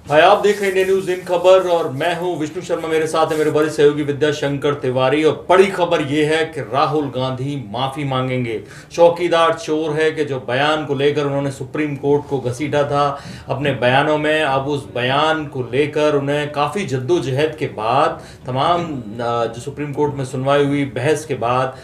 हाय, आप देख रहे हैं इंडिया न्यूज इन खबर और मैं हूं विष्णु शर्मा। मेरे साथ है मेरे बड़े सहयोगी विद्या शंकर तिवारी। और बड़ी खबर यह है कि राहुल गांधी माफी मांगेंगे। चौकीदार चोर है कि जो बयान को लेकर उन्होंने सुप्रीम कोर्ट को घसीटा था अपने बयानों में, अब उस बयान को लेकर उन्हें काफी जद्दोजहद के बाद, तमाम जो सुप्रीम कोर्ट में सुनवाई हुई, बहस के बाद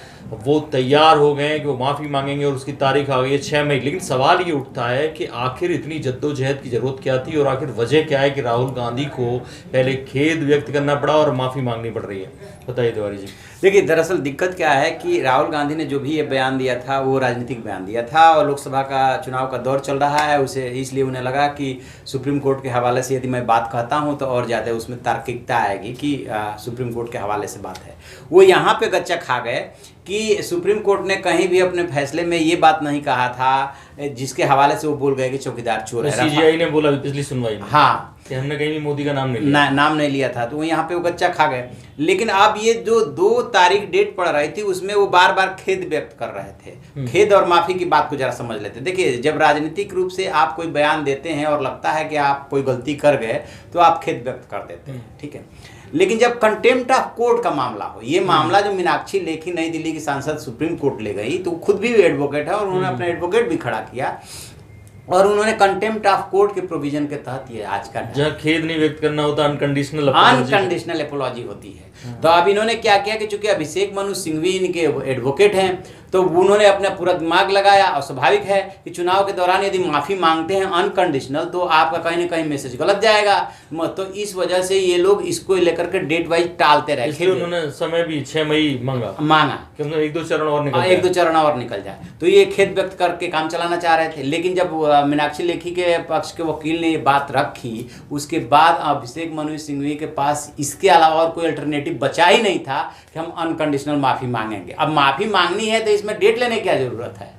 वो तैयार हो गए हैं कि वो माफ़ी मांगेंगे और उसकी तारीख आ गई है 6 मई। लेकिन सवाल ये उठता है कि आखिर इतनी जद्दोजहद की ज़रूरत क्या थी और आखिर वजह क्या है कि राहुल गांधी को पहले खेद व्यक्त करना पड़ा और माफ़ी मांगनी पड़ रही है। बताइए तिवारी जी। देखिए, दरअसल दिक्कत क्या है कि राहुल गांधी ने जो भी ये बयान दिया था वो राजनीतिक बयान दिया था और लोकसभा का चुनाव का दौर चल रहा है, उसे इसलिए उन्हें लगा कि सुप्रीम कोर्ट के हवाले से यदि मैं बात कहता हूं तो और ज़्यादा उसमें तार्किकता आएगी कि सुप्रीम कोर्ट के हवाले से बात है। वो यहाँ पे गच्चा खा गए कि सुप्रीम कोर्ट ने कहीं भी अपने फैसले में ये बात नहीं कहा था जिसके हवाले से वो बोल गए कि चौकीदार चोर है। सीजीआई ने बोला पिछली सुनवाई में, हाँ, कि हमने कहीं भी मोदी का नाम नहीं लिया, नाम नहीं लिया था, तो वो यहाँ पे वो गच्चा खा गए। लेकिन अब ये जो 2 तारीख डेट पड़ रही थी उसमें वो बार बार खेद व्यक्त कर रहे थे। खेद और माफी की बात को जरा समझ लेते। देखिए, जब राजनीतिक रूप से आप कोई बयान देते हैं और लगता है कि आप कोई गलती कर गए तो आप खेद व्यक्त कर देते हैं, ठीक है। लेकिन जब कंटेम्प्ट ऑफ कोर्ट का मामला हो, ये मामला जो मीनाक्षी लेखी नई दिल्ली की सांसद सुप्रीम कोर्ट ले गई, तो खुद भी एडवोकेट है और उन्होंने अपना एडवोकेट भी खड़ा किया और उन्होंने कंटेम्प्ट ऑफ कोर्ट के प्रोविजन के तहत ये आज का जहाँ खेद नहीं व्यक्त करना होता, अनकंडीशनल अपोलॉजी होती है। तो अब इन्होंने क्या किया कि चूंकि अभिषेक मनु सिंघवी इनके एडवोकेट हैं तो उन्होंने अपना पूरा दिमाग लगाया और स्वाभाविक है कि चुनाव के दौरान यदि माफी मांगते हैं अनकंडीशनल तो आपका कहीं ना कहीं मैसेज गलत जाएगा। तो इस वजह से ये लोग इसको लेकर के डेट वाइज टालते रहे। इसलिए उन्होंने समय भी 6 मई मांगा कि 1-2 चरण और निकल जाए। तो ये खेद व्यक्त करके काम चलाना चाह रहे थे। लेकिन जब मीनाक्षी लेखी के पक्ष के वकील ने ये बात रखी, उसके बाद अभिषेक मनु सिंघवी के पास इसके अलावा और कोई अल्टरनेटिव बचा ही नहीं था कि हम अनकंडीशनल माफी मांगेंगे। अब माफी मांगनी है तो इसमें डेट लेने की क्या जरूरत है?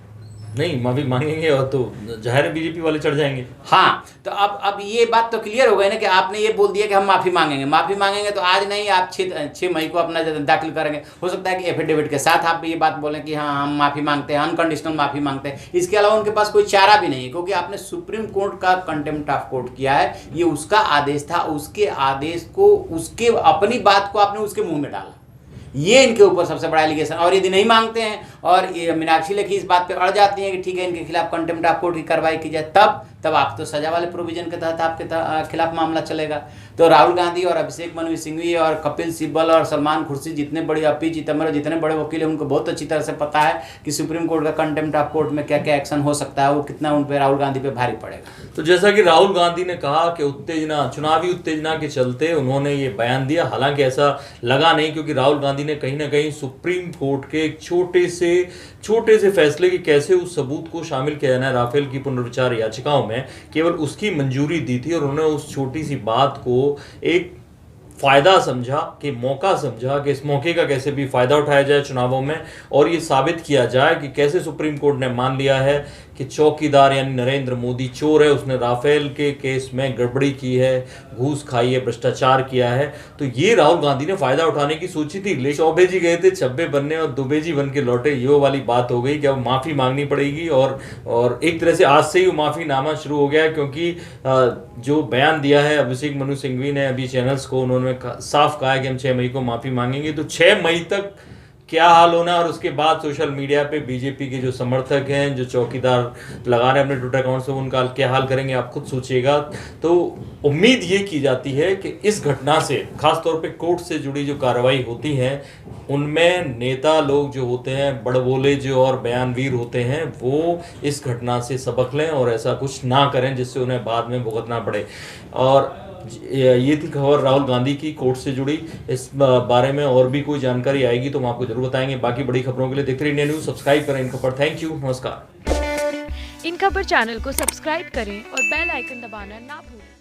नहीं, माफी मांगेंगे और तो जाहिर बीजेपी वाले चढ़ जाएंगे। हाँ, तो अब ये बात तो क्लियर हो गई ना कि आपने ये बोल दिया कि हम माफी मांगेंगे तो आज नहीं, आप 6 मई को अपना दाखिल करेंगे। हो सकता है कि एफिडेविट के साथ आप ये बात बोलें कि हाँ हम माफी मांगते हैं, अनकंडीशनल माफी मांगते हैं। इसके अलावा उनके पास कोई चारा भी नहीं है क्योंकि आपने सुप्रीम कोर्ट का कंटेम्प्ट ऑफ कोर्ट किया है। ये उसका आदेश था, उसके आदेश को, उसके अपनी बात को आपने उसके मुंह में डाला। ये इनके ऊपर सबसे बड़ा एलिगेशन। और यदि नहीं मांगते हैं और ये मीनाक्षी लेखी इस बात पे अड़ जाती हैं कि ठीक है इनके खिलाफ कंटेम्प्ट ऑफ कोर्ट की कार्रवाई की जाए, तब आप तो सजा वाले प्रोविजन के तहत आपके खिलाफ मामला चलेगा। तो राहुल गांधी और अभिषेक मनु सिंघवी और कपिल सिब्बल और सलमान खुर्शीद, जितने बड़े अपी चिदम्बरम, जितने बड़े वकील हैं, उनको बहुत अच्छी तरह से पता है कि सुप्रीम कोर्ट का कंटेम्प्ट ऑफ कोर्ट में क्या क्या एक्शन हो सकता है, वो कितना उन पर राहुल गांधी पे भारी पड़ेगा। तो जैसा कि राहुल गांधी ने कहा कि चुनावी उत्तेजना के चलते उन्होंने ये बयान दिया, हालांकि ऐसा लगा नहीं क्योंकि राहुल गांधी ने कहीं ना कहीं सुप्रीम कोर्ट के एक छोटे से फैसले की कैसे उस सबूत को शामिल किया जाना है राफेल की पुनर्विचार याचिकाओं में, केवल उसकी मंजूरी दी थी और उन्होंने उस छोटी सी बात को एक फायदा समझा, कि मौका समझा कि इस मौके का कैसे भी फायदा उठाया जाए चुनावों में और ये साबित किया जाए कि कैसे सुप्रीम कोर्ट ने मान लिया है कि चौकीदार यानी नरेंद्र मोदी चोर है, उसने राफेल के केस में गड़बड़ी की है, घूस खाई है, भ्रष्टाचार किया है। तो ये राहुल गांधी ने फायदा उठाने की सोची थी। लेकिन चौबे जी गए थे छब्बे बनने और दुबे जी बन के लौटे, ये वाली बात हो गई कि अब माफी मांगनी पड़ेगी और एक तरह से आज से ही वो माफीनामा शुरू हो गया क्योंकि जो बयान दिया है अभिषेक मनु सिंघवी ने अभी चैनल्स को, उन्होंने साफ कहा है कि हम 6 मई को माफी मांगेंगे। तो 6 मई तक क्या हाल होना और उसके बाद सोशल मीडिया पे बीजेपी के जो समर्थक हैं, जो चौकीदार लगा रहे हैं अपने ट्विटर अकाउंट से, उनका क्या हाल करेंगे आप खुद सोचिएगा। तो उम्मीद ये की जाती है कि इस घटना से, खासतौर पे कोर्ट से जुड़ी जो कार्रवाई होती है उनमें नेता लोग जो होते हैं, बड़बोले जो और बयानवीर होते हैं, वो इस घटना से सबक लें और ऐसा कुछ ना करें जिससे उन्हें बाद में भुगतना पड़े। और ये थी खबर राहुल गांधी की कोर्ट से जुड़ी। इस बारे में और भी कोई जानकारी आएगी तो हम आपको जरूर बताएंगे। बाकी बड़ी खबरों के लिए देखते रहिए इंडिया न्यूज, सब्सक्राइब करें इन खबर। थैंक यू, नमस्कार। इन खबर चैनल को सब्सक्राइब करें और बेल आइकन दबाना ना भूलें।